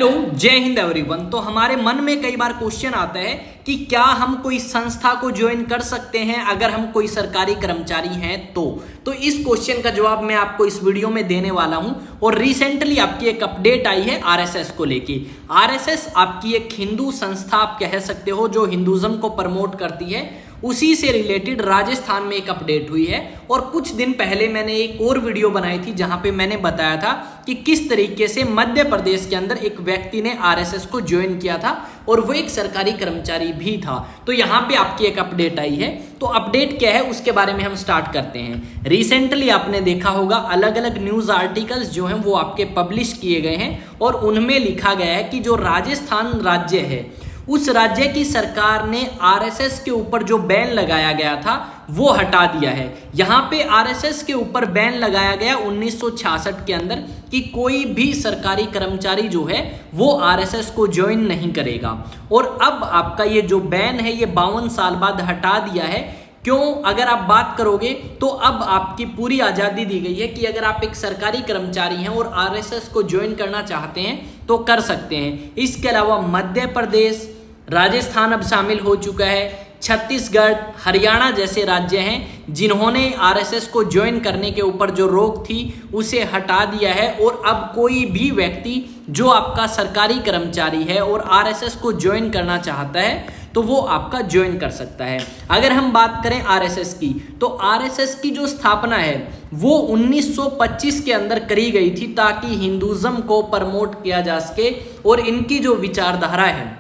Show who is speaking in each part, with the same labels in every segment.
Speaker 1: Hello, जय Hind everyone. तो हमारे मन में कई बार क्वेश्चन आता है कि क्या हम कोई संस्था को ज्वाइन कर सकते हैं अगर हम कोई सरकारी कर्मचारी हैं तो इस क्वेश्चन का जवाब मैं आपको इस वीडियो में देने वाला हूं। और रिसेंटली आपकी एक अपडेट आई है आरएसएस को लेके। आरएसएस आपकी एक हिंदू संस्था आप कह सकते हो जो हिंदुज्म को प्रमोट करती है। उसी से रिलेटेड राजस्थान में एक अपडेट हुई है। और कुछ दिन पहले मैंने एक और वीडियो बनाई थी जहां पे मैंने बताया था कि किस तरीके से मध्य प्रदेश के अंदर एक व्यक्ति ने आरएसएस को ज्वाइन किया था और वो एक सरकारी कर्मचारी भी था। तो यहाँ पे आपकी एक अपडेट आई है। तो अपडेट क्या है उसके बारे में हम स्टार्ट करते हैं। रिसेंटली आपने देखा होगा अलग अलग न्यूज आर्टिकल्स जो हैं वो आपके पब्लिश किए गए हैं और उनमें लिखा गया है कि जो राजस्थान राज्य है उस राज्य की सरकार ने आरएसएस के ऊपर जो बैन लगाया गया था वो हटा दिया है। यहाँ पे आरएसएस के ऊपर बैन लगाया गया 1966 के अंदर कि कोई भी सरकारी कर्मचारी जो है वो आरएसएस को ज्वाइन नहीं करेगा। और अब आपका ये जो बैन है ये 52 साल बाद हटा दिया है। क्यों? अगर आप बात करोगे तो अब आपकी पूरी आज़ादी दी गई है कि अगर आप एक सरकारी कर्मचारी हैं और आरएसएस को ज्वाइन करना चाहते हैं तो कर सकते हैं। इसके अलावा मध्य प्रदेश, राजस्थान अब शामिल हो चुका है, छत्तीसगढ़, हरियाणा जैसे राज्य हैं जिन्होंने आरएसएस को ज्वाइन करने के ऊपर जो रोक थी उसे हटा दिया है। और अब कोई भी व्यक्ति जो आपका सरकारी कर्मचारी है और आरएसएस को ज्वाइन करना चाहता है तो वो आपका ज्वाइन कर सकता है। अगर हम बात करें आरएसएस की तो आरएसएस की जो स्थापना है वो 1925 के अंदर करी गई थी ताकि हिंदुज्म को प्रमोट किया जा सके। और इनकी जो विचारधारा है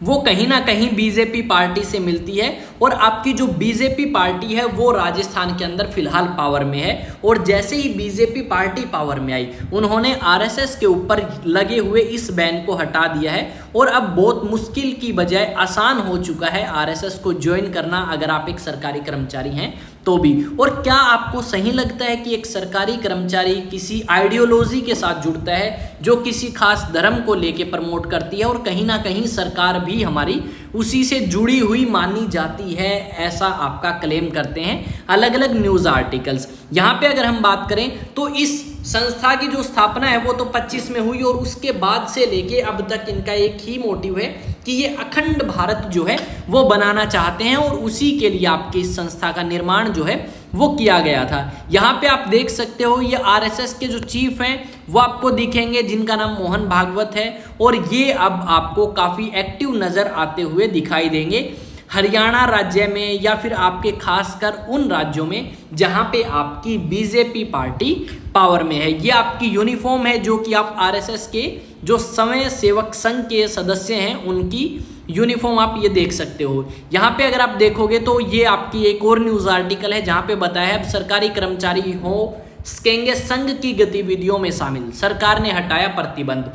Speaker 1: वो कहीं ना कहीं बीजेपी पार्टी से मिलती है। और आपकी जो बीजेपी पार्टी है वो राजस्थान के अंदर फिलहाल पावर में है। और जैसे ही बीजेपी पार्टी पावर में आई उन्होंने आरएसएस के ऊपर लगे हुए इस बैन को हटा दिया है। और अब बहुत मुश्किल की बजाय आसान हो चुका है आरएसएस को ज्वाइन करना अगर आप एक सरकारी कर्मचारी हैं तो भी। और क्या आपको सही लगता है कि एक सरकारी कर्मचारी किसी आइडियोलॉजी के साथ जुड़ता है जो किसी खास धर्म को लेके प्रमोट करती है और कहीं ना कहीं सरकार भी हमारी उसी से जुड़ी हुई मानी जाती है, ऐसा आपका क्लेम करते हैं अलग अलग न्यूज़ आर्टिकल्स। यहाँ पे अगर हम बात करें तो इस संस्था की जो स्थापना है वो तो 25 में हुई और उसके बाद से लेके अब तक इनका एक ही मोटिव है कि ये अखंड भारत जो है वो बनाना चाहते हैं। और उसी के लिए आपकी इस संस्था का निर्माण जो है वो किया गया था। यहाँ पे आप देख सकते हो ये आरएसएस के जो चीफ हैं वो आपको दिखेंगे जिनका नाम मोहन भागवत है। और ये अब आपको काफ़ी एक्टिव नज़र आते हुए दिखाई देंगे हरियाणा राज्य में या फिर आपके खासकर उन राज्यों में जहां पे आपकी बीजेपी पार्टी पावर में है। ये आपकी यूनिफॉर्म है जो कि आप आरएसएस के जो स्वयं सेवक संघ के सदस्य हैं उनकी यूनिफॉर्म आप ये देख सकते हो। यहाँ पे अगर आप देखोगे तो ये आपकी एक और न्यूज़ आर्टिकल है जहाँ पे बताया है सरकारी कर्मचारी हो सकेंगे संघ की गतिविधियों में शामिल, सरकार ने हटाया प्रतिबंध।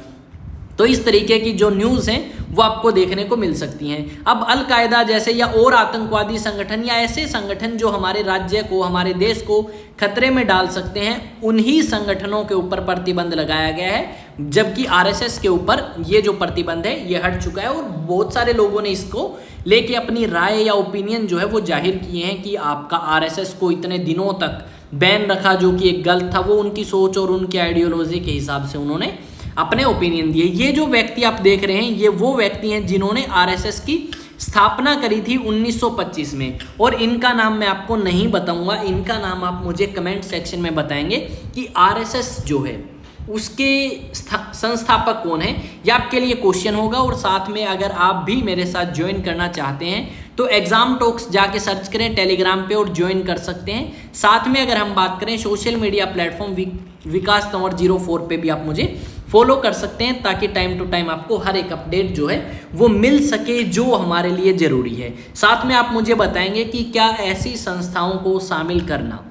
Speaker 1: तो इस तरीके की जो न्यूज़ हैं वो आपको देखने को मिल सकती हैं। अब अल कायदा जैसे या और आतंकवादी संगठन या ऐसे संगठन जो हमारे राज्य को, हमारे देश को खतरे में डाल सकते हैं उन्हीं संगठनों के ऊपर प्रतिबंध लगाया गया है। जबकि आरएसएस के ऊपर ये जो प्रतिबंध है ये हट चुका है। और बहुत सारे लोगों ने इसको लेके अपनी राय या ओपिनियन जो है वो जाहिर किए हैं कि आपका आरएसएस को इतने दिनों तक बैन रखा जो कि एक गलत था। वो उनकी सोच और उनकी आइडियोलॉजी के हिसाब से उन्होंने अपने ओपिनियन दिए। ये जो व्यक्ति आप देख रहे हैं ये वो व्यक्ति हैं जिन्होंने आरएसएस की स्थापना करी थी 1925 में। और इनका नाम मैं आपको नहीं बताऊंगा, इनका नाम आप मुझे कमेंट सेक्शन में बताएंगे कि आरएसएस जो है उसके संस्थापक कौन है। ये आपके लिए क्वेश्चन होगा। और साथ में अगर आप भी मेरे साथ ज्वाइन करना चाहते हैं तो एग्जाम टॉक्स जाके सर्च करें टेलीग्राम पे और ज्वाइन कर सकते हैं। साथ में अगर हम बात करें सोशल मीडिया प्लेटफॉर्म विकास तंवर 04 पे भी आप मुझे फॉलो कर सकते हैं ताकि टाइम टू टाइम आपको हर एक अपडेट जो है वो मिल सके जो हमारे लिए ज़रूरी है। साथ में आप मुझे बताएंगे कि क्या ऐसी संस्थाओं को शामिल करना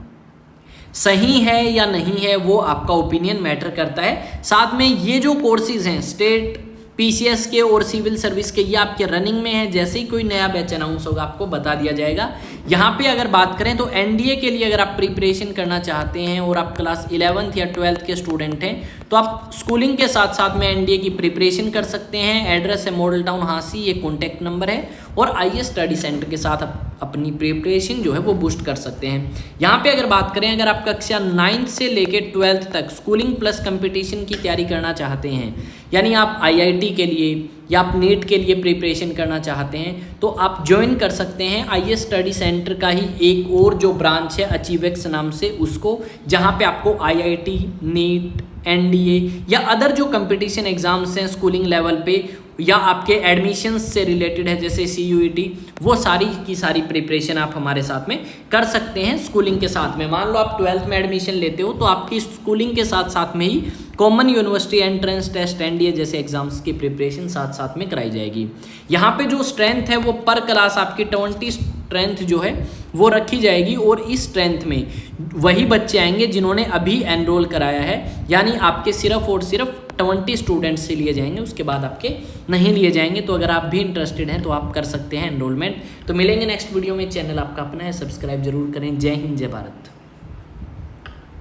Speaker 1: सही है या नहीं है, वो आपका ओपिनियन मैटर करता है। साथ में ये जो कोर्सेज हैं स्टेट पीसीएस के और सिविल सर्विस के ये आपके रनिंग में है। जैसे ही कोई नया बैच अनाउंस होगा आपको बता दिया जाएगा। यहाँ पे अगर बात करें तो एनडीए के लिए अगर आप प्रिपरेशन करना चाहते हैं और आप क्लास 11th या 12th के स्टूडेंट हैं तो आप स्कूलिंग के साथ साथ में एनडीए की प्रिपरेशन कर सकते हैं। एड्रेस है मॉडल टाउन हांसी, ये कॉन्टैक्ट नंबर है, और आईएएस स्टडी सेंटर के साथ अपनी प्रिपरेशन जो है वो बूस्ट कर सकते हैं। यहाँ पे अगर बात करें, अगर आप कक्षा 9th से लेके 12th तक स्कूलिंग प्लस कंपटीशन की तैयारी करना चाहते हैं, यानी आप आईआईटी के लिए या आप नीट के लिए प्रिपरेशन करना चाहते हैं, तो आप ज्वाइन कर सकते हैं आईएएस स्टडी सेंटर का ही एक और जो ब्रांच है अचीवेक्स नाम से उसको, जहाँ पे आपको आईआईटी, नीट, एनडीए या अदर जो कंपटीशन एग्जाम्स हैं स्कूलिंग लेवल पे या आपके एडमिशन्स से रिलेटेड है जैसे सीयूईटी, वो सारी की सारी प्रिपरेशन आप हमारे साथ में कर सकते हैं स्कूलिंग के साथ में। मान लो आप 12th में एडमिशन लेते हो तो आपकी स्कूलिंग के साथ साथ में ही common university entrance test, NDA जैसे एग्जाम्स की प्रिपरेशन साथ साथ में कराई जाएगी। यहाँ पे जो स्ट्रेंथ है वो पर क्लास आपकी 20 स्ट्रेंथ जो है वो रखी जाएगी, और इस स्ट्रेंथ में वही बच्चे आएंगे जिन्होंने अभी एनरोल कराया है, यानी आपके सिर्फ और सिर्फ 20 स्टूडेंट्स से लिए जाएंगे, उसके बाद आपके नहीं लिए जाएंगे। तो अगर आप भी इंटरेस्टेड हैं तो आप कर सकते हैं एनरोलमेंट। तो मिलेंगे नेक्स्ट वीडियो में। चैनल आपका अपना है, सब्सक्राइब जरूर करें। जय हिंद, जय भारत।